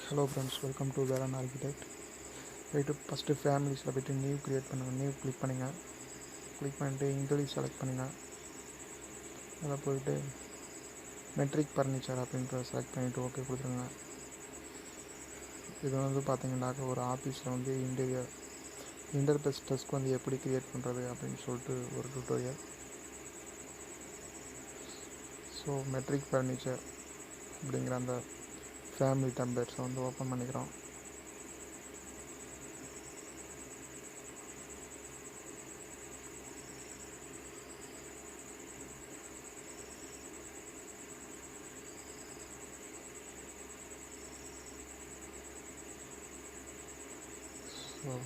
Hello friends, welcome to Veran Architect. போய்ட்டு first ஃபேமிலிஸில் போய்ட்டு new create பண்ணுங்கள். நியூ கிளிக் பண்ணுங்கள். கிளிக் பண்ணிட்டு இங்கிலீஷ் செலக்ட் பண்ணுங்கள். அதில் போய்ட்டு மெட்ரிக் ஃபர்னிச்சர் அப்படின்றத செலக்ட் பண்ணிவிட்டு ஓகே கொடுத்துருங்க. இது வந்து பார்த்தீங்கன்னாக்க ஒரு ஆஃபீஸில் வந்து இன்டர்பேஸ் டெஸ்க் வந்து எப்படி க்ரியேட் பண்ணுறது அப்படின்னு சொல்லிட்டு ஒரு டுட்டோரியல். ஸோ மெட்ரிக் ஃபர்னிச்சர் அப்படிங்கிற அந்த ஃபேமிலி டெம்ப்ளேட்ஸை வந்து ஓப்பன் பண்ணிக்கிறோம். ஸோ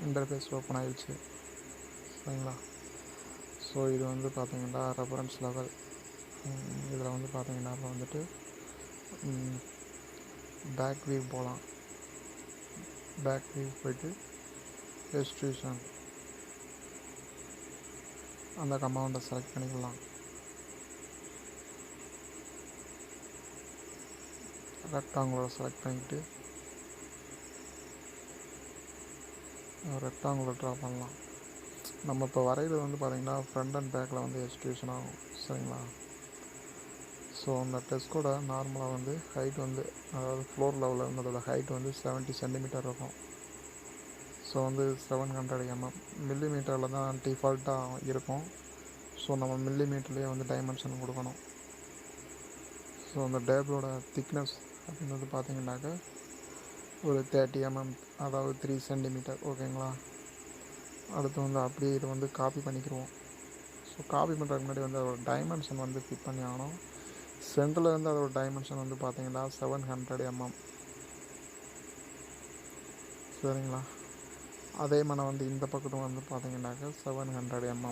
இன்டர்ஃபேஸ் ஓப்பன் ஆகிடுச்சு சரிங்களா. ஸோ இது வந்து பார்த்தீங்கன்னா ரெஃபரன்ஸ் லெவல். இதில் வந்து பார்த்தீங்கன்னா இப்போ வந்துட்டு பேக் வியூ போகலாம். பேக் வியூ போய்ட்டு எக்ஸ்ட்ரூஷன் அந்த கமாண்டை செலக்ட் பண்ணிக்கலாம். ரெக்டாங்குலரை செலக்ட் பண்ணிக்கிட்டு ரெக்டாங்குலர் ட்ரா பண்ணலாம். நம்ம இப்போ வரைகிறது வந்து பார்த்திங்கன்னா ஃப்ரண்ட் அண்ட் பேக்கில் வந்து எக்ஸ்ட்ரூஷன் ஆகும் சரிங்களா. ஸோ அந்த டெஸ்கோட நார்மலாக வந்து ஹைட் வந்து அதாவது ஃப்ளோர் லெவலில் இருந்து அதோட ஹைட் வந்து 70 சென்டிமீட்டர் இருக்கும். ஸோ வந்து 700 mm மில்லிமீட்டரில் தான் டிஃபால்ட்டாக இருக்கும். ஸோ நம்ம மில்லிமீட்டர்லேயே வந்து டைமென்ஷன் கொடுக்கணும். ஸோ அந்த டேபிளோட திக்னஸ் அப்படின்னு வந்து பார்த்திங்கனாக்கா ஒரு 30 mm அதாவது 3 சென்டிமீட்டர் ஓகேங்களா. அடுத்து வந்து அப்படியே இதை வந்து காப்பி பண்ணிக்கிடுவோம். ஸோ காப்பி பண்ணுறதுக்கு முன்னாடி வந்து அதோட டைமென்ஷன் வந்து ஃபிட் பண்ணி ஆகணும். சென்டரில் இருந்து அதோட டைமென்ஷன் வந்து பார்த்திங்கன்னா 700 mm சரிங்களா. அதே மாதிரி வந்து இந்த பக்கத்தும் வந்து பார்த்திங்கனாக்கா 700 mm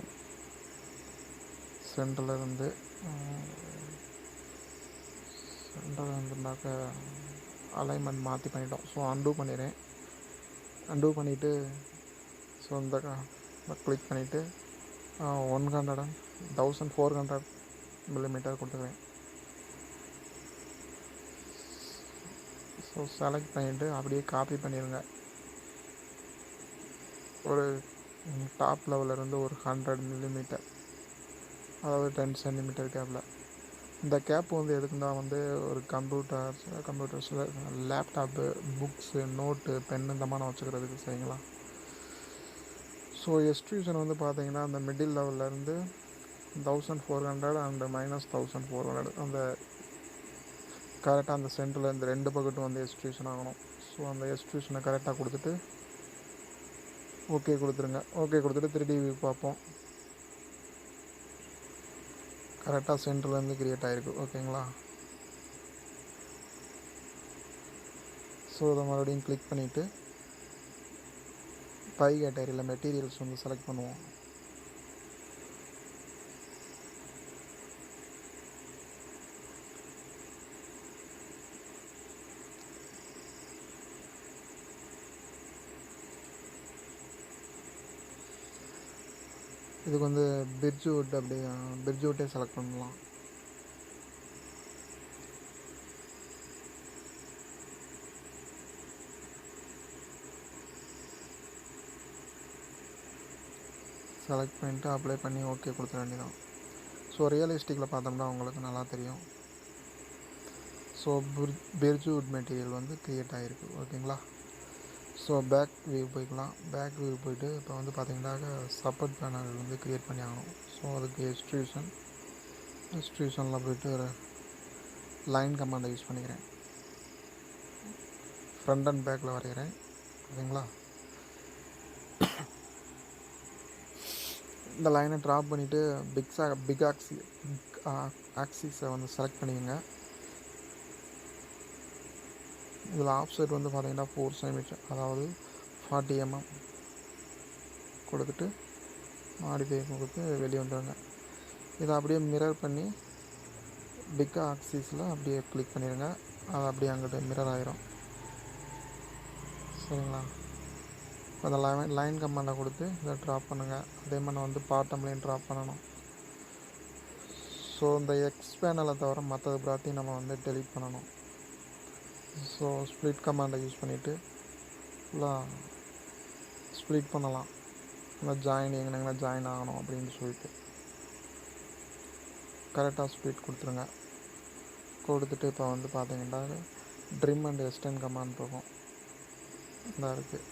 சென்டரில் இருந்துனாக்க அலைன்மெண்ட் மாற்றி பண்ணிட்டோம். ஸோ அன்டூ பண்ணிடுறேன். அன்டூ பண்ணிவிட்டு ஸோ இந்த கிளிக் பண்ணிவிட்டு 1400 மில்லிமீட்டர் கொடுத்துக்கிறேன். ஸோ செலக்ட் பண்ணிவிட்டு அப்படியே காப்பி பண்ணிடுங்க. ஒரு டாப் லெவலிருந்து ஒரு 100 மில்லிமீட்டர் அதாவது 10 சென்டிமீட்டர் கேப்பில். இந்த கேப் வந்து எதுக்குன்னா வந்து ஒரு கம்ப்யூட்டர்ஸில் லேப்டாப்பு, புக்ஸு, நோட்டு, பென்னு இந்த மாதிரி வச்சுக்கிறதுக்கு சரிங்களா. ஸோ எக்ஸ்ட்ரூஷன் வந்து பார்த்தீங்கன்னா அந்த மிடில் லெவல்லேருந்து 1400 அண்டு -1400 அந்த கரெக்டாக அந்த சென்டரில் இந்த ரெண்டு பக்கெட்டும் வந்து எக்ஸ்ட்ரூஷன் ஆகணும். ஸோ அந்த எக்ஸ்ட்ரூஷனை கரெக்டாக கொடுத்துட்டு ஓகே கொடுத்துருங்க. ஓகே கொடுத்துட்டு 3D வியூ பார்ப்போம். கரெக்டாக சென்டர்லேருந்து க்ரியேட் ஆகிருக்கு ஓகேங்களா. ஸோ இதை மறுபடியும் கிளிக் பண்ணிவிட்டு பை கேட்டகரியில் மெட்டீரியல்ஸ் வந்து செலக்ட் பண்ணுவோம். இதுக்கு வந்து பிர்ஜ்வுட் பிர்ஜ்வுட்டே செலக்ட் பண்ணலாம். செலக்ட் பண்ணிவிட்டு அப்ளை பண்ணி ஓகே கொடுத்துட வேண்டியதான். ஸோ ரியலிஸ்டிக்கில் பார்த்தோம்னா உங்களுக்கு நல்லா தெரியும். ஸோ பிர்ஜ்வுட் மெட்டீரியல் வந்து க்ரியேட் ஆகிருக்கு ஓகேங்களா. ஸோ பேக் வியூ போய்க்கலாம். பேக் வியூ போய்ட்டு இப்போ வந்து பார்த்திங்கனாக்கா சப்போர்ட் பேனல் வந்து க்ரியேட் பண்ணி ஆகணும். ஸோ அதுக்கு எக்ஸ்ட்ரூஷனில் போய்ட்டு ஒரு லைன் கமாண்டை யூஸ் பண்ணிக்கிறேன். ஃப்ரண்ட் அண்ட் பேக்கில் வரைகிறேன் ஓகேங்களா. இந்த லைனை ட்ராப் பண்ணிவிட்டு பிக் ஆக்சிஸை வந்து செலக்ட் பண்ணிக்கோங்க. இதில் ஆஃப் சைட் வந்து பார்த்திங்கன்னா 4 சென்டிமீட்டர் அதாவது 40 mm கொடுத்துட்டு மாடிஃபை கொடுத்து வெளியே வந்துடுங்க. இதை அப்படியே மிரர் பண்ணி பிக் ஆக்சிஸில் அப்படியே கிளிக் பண்ணிடுங்க. அது அப்படியே அங்கிட்ட மிரர் ஆகிரும் சரிங்களா. அந்த லைன் கமாண்டை கொடுத்து இதை ட்ராப் பண்ணுங்கள். அதே மாதிரி வந்து பாட்டம்லேயும் ட்ராப் பண்ணணும். ஸோ இந்த எக்ஸ் பேனலை தவிர மற்றது எல்லாத்தையும் நம்ம வந்து டெலீட் பண்ணணும். ஸோ ஸ்ப்ளிட் கமாண்டை யூஸ் பண்ணிவிட்டு ஃபுல்லாக ஸ்ப்ளிட் பண்ணலாம். இந்த ஜாயின் எங்கன்னா ஜாயின் ஆகணும் அப்படின்னு சொல்லிட்டு கரெக்டாக ஸ்ப்ளிட் கொடுத்துருங்க. கொடுத்துட்டு இப்போ வந்து பார்த்தீங்கன்னா ட்ரிம் அண்ட் எக்ஸ்டெண்ட் கமாண்ட் இருக்கும், இதாக இருக்குது.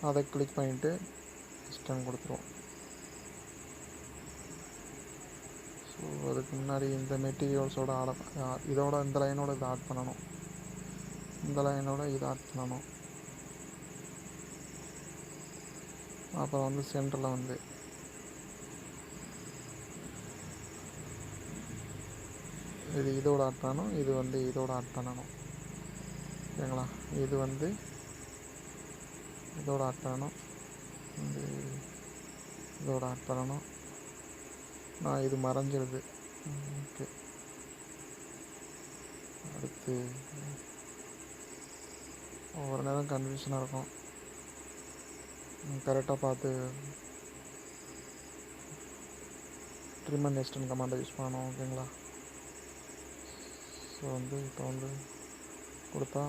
அதை கிளிக் பண்ணிவிட்டு எக்ஸ்டெண்ட் கொடுத்துருவோம். ஸோ அதுக்கு முன்னாடி இந்த மெட்டீரியல்ஸோட இதோட இந்த லைனோட இதை ஆட் பண்ணணும், இந்த லைனோட இதை ஆட் பண்ணணும். அப்புறம் வந்து சென்டரில் வந்து இது இதோட ஆட் பண்ணணும், இது வந்து இதோட ஆட் பண்ணணும். ஓகேங்களா? இது வந்து இதோட ஆட் பண்ணணும், இது இதோட ஆட் பண்ணணும். நான் இது மறைஞ்சிருது. ஓகே, அடுத்து ஒவ்வொரு நேரம் கன்ஃபியூஷனாக இருக்கும், கரெக்டாக பார்த்து ட்ரிம் அண்ட் எக்ஸ்டெண்ட் கமாண்டை யூஸ் பண்ணணும். ஓகேங்களா? ஸோ வந்து இப்போ வந்து கொடுத்தா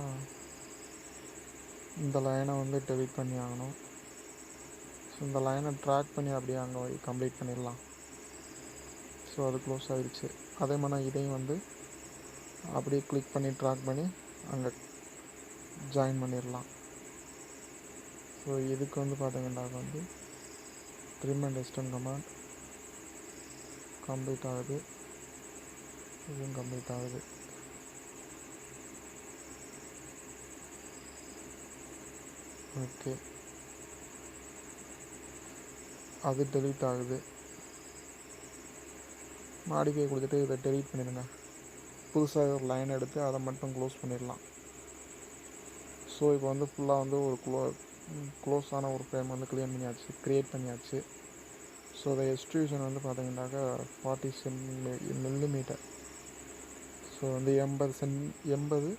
இந்த லைனை வந்து டெலிட் பண்ணி ஆகணும். ஸோ இந்த லைனை ட்ராக் பண்ணி அப்படியே அங்கே கம்ப்ளீட் பண்ணிடலாம். ஸோ அது க்ளோஸ் ஆகிடுச்சு. அதே மாதிரி இதையும் வந்து அப்படியே கிளிக் பண்ணி ட்ராக் பண்ணி அங்கே ஜாயின் பண்ணிடலாம். ஸோ இதுக்கு வந்து பார்த்தீங்கன்னா வந்து trim and extend command complete ஆகுது, இதுவும் கம்ப்ளீட் ஆகுது. ஓகே, அது டெலீட் ஆகுது. மாடிஃபை கொடுத்துட்டு இதை டெலீட் பண்ணிடுங்க. புதுசாக ஒரு லைன் எடுத்து அதை மட்டும் க்ளோஸ் பண்ணிடலாம். ஸோ இப்போ வந்து ஃபுல்லாக வந்து ஒரு க்ளோஸான ஒரு ஃப்ரேம் வந்து க்ரியேட் பண்ணியாச்சு. ஸோ அதை எக்ஸ்ட்ரூஷன் வந்து பார்த்தீங்கன்னாக்கா 40 மில்லிமீட்டர். ஸோ வந்து 80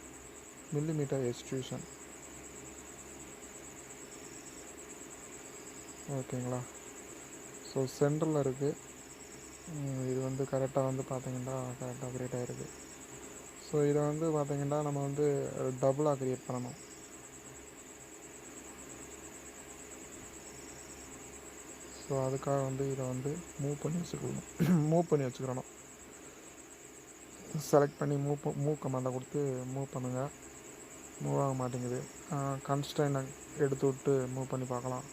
மில்லிமீட்டர் எக்ஸ்ட்ரூஷன். ஓகேங்களா? ஸோ சென்டரில் இருக்குது. இது வந்து கரெக்டாக வந்து பார்த்தீங்கன்னா கரெக்டாக க்ரியேட் ஆகிருக்கு. ஸோ இதை வந்து பார்த்தீங்கன்னா நம்ம வந்து டபுளாக க்ரியேட் பண்ணணும். ஸோ அதுக்காக வந்து இதை வந்து மூவ் பண்ணி வச்சுக்கிறணும். செலக்ட் பண்ணி மூவ் கமாண்டை கொடுத்து மூவ் பண்ணுங்கள். மூவ் ஆக மாட்டேங்குது. கன்ஸ்ட்ரெயினை எடுத்து விட்டு மூவ் பண்ணி பார்க்கலாம்,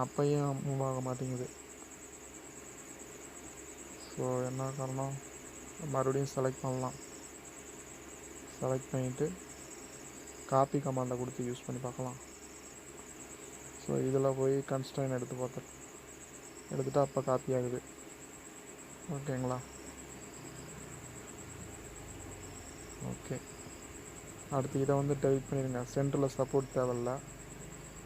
அப்பையும் மூவ் ஆக மாட்டேங்குது. ஸோ என்ன காரணம்? மறுபடியும் செலக்ட் பண்ணலாம். செலக்ட் பண்ணிவிட்டு காப்பி கமாண்டை கொடுத்து யூஸ் பண்ணி பார்க்கலாம். ஸோ இதில் போய் கன்ஸ்ட்ரெயின் எடுத்துகிட்டு அப்போ காப்பி ஆகுது. ஓகேங்களா? ஓகே, அடுத்து இதை வந்து டெலிட் பண்ணிடுங்க. சென்டரில் சப்போர்ட் தேவையில்ல.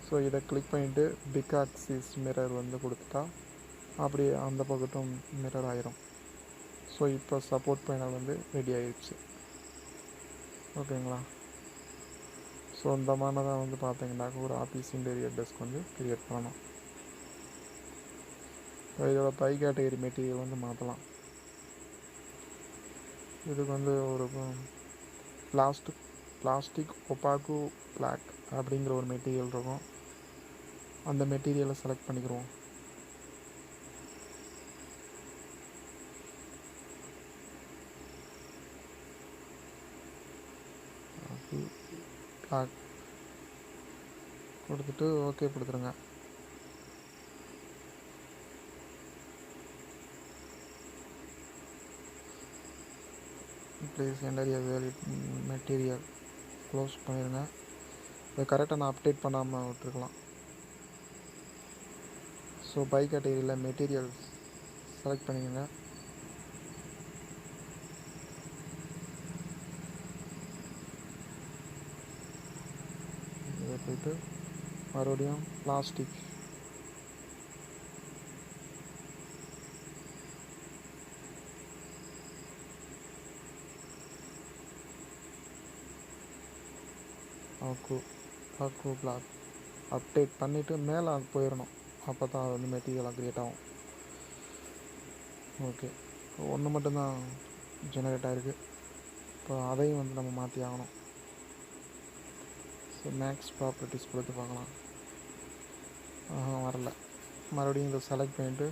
ஸோ இதை கிளிக் பண்ணிவிட்டு பிக் ஆக்சிஸ் மிரர் வந்து கொடுத்துட்டா அப்படியே அந்த பக்கட்டும் மிரர் ஆயிரும். ஸோ இப்போ சப்போர்ட் பேனல் வந்து ரெடி ஆயிடுச்சு. ஓகேங்களா? ஸோ இந்த மாதிரி தான் வந்து பார்த்தீங்கன்னாக்க ஒரு ஆஃபீஸ் இன்டீரியர் டெஸ்க் வந்து க்ரியேட் பண்ணணும். இதோட பை கேட்டகரி மெட்டீரியல் வந்து மாற்றலாம். இதுக்கு வந்து ஒரு பிளாஸ்டிக் ஒப்பாக்கு பிளாக் அப்படிங்கிற ஒரு மெட்டீரியல் இருக்கும். அந்த மெட்டீரியலை செலக்ட் பண்ணிக்கிறோம். பிளாக் கொடுத்துட்டு ஓகே கொடுத்துருங்க. ப்ளீஸ் என்டர் மெட்டீரியல் க்ளோஸ் பண்ணிடுங்க. இதை கரெக்டாக நான் அப்டேட் பண்ணாமல் விட்டுருக்கலாம். ஸோ பை கேட்டகரியில் மெட்டீரியல் செலக்ட் பண்ணிக்கோங்க. இதை போய்ட்டு மறுபடியும் பிளாஸ்டிக் ஆக்கு பிளாக் அப்டேட் பண்ணிவிட்டு மேலே போயிடணும். அப்போ தான் அது வந்து மெட்டீரியலாக க்ரியேட் ஆகும். ஓகே, ஒன்று மட்டும்தான் ஜெனரேட் ஆகிருக்கு. இப்போ அதையும் வந்து நம்ம மாற்றி ஆகணும். ஸோ மேக்ஸ் ப்ராப்பர்ட்டிஸ் கொடுத்து பார்க்கலாம். வரல. மறுபடியும் இதை செலக்ட் பண்ணிவிட்டு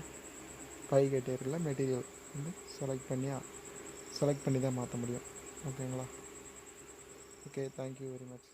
பை கேட்டகரியில் மெட்டீரியல் வந்து செலக்ட் பண்ணி தான் மாற்ற முடியும். ஓகேங்களா? Okay, thank you very much.